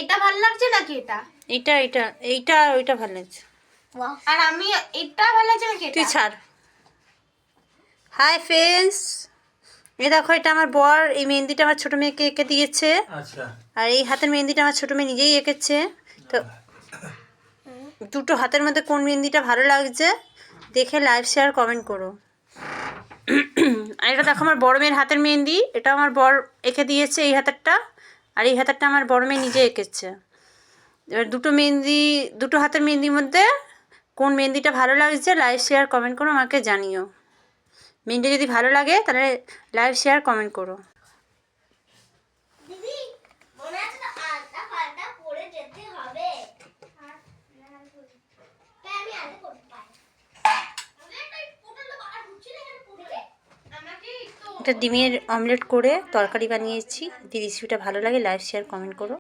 এটা ভালো লাগছে নাকি এটা? এইটা এইটা এইটা ওইটা ভালো লাগছে। আর আমি এটা ভালো লাগছে নাকি এটা? তুই ছাড়। হাই ফ্রেন্ডস, এই দেখো এটা আমার বর, এই মেহেন্দিটা আমার ছোটো মেয়েকে এঁকে দিয়েছে। আচ্ছা। আর এই হাতের মেহেন্দিটা আমার ছোটো মেয়ে নিজেই এঁকেছে। তো দুটো হাতের মধ্যে কোন মেহেন্দিটা ভালো লাগছে দেখে লাইভ শেয়ার কমেন্ট করো। আর এটা দেখো আমার বড় মেয়ের হাতের মেহেন্দি, এটা আমার বর এঁকে দিয়েছে এই হাতেরটা, আর এই হাতেরটা আমার বড় মেয়ে নিজে এঁকেছে। এবার দুটো হাতের মেহেন্দির মধ্যে কোন মেহেন্দিটা ভালো লাগছে লাইভ শেয়ার কমেন্ট করো, আমাকে জানিও। মেহেন্দি যদি ভালো লাগে তাহলে লাইভ শেয়ার কমেন্ট করো। দিদি মনে আছে না আলতা ফালতা পরে যেতে হবে? আমি আগে করতে পারি। এটা ডিমের অমলেট করে তরকারি বানিয়েছি। যদি রেসিপিটা ভালো লাগে লাইভ শেয়ার কমেন্ট করো।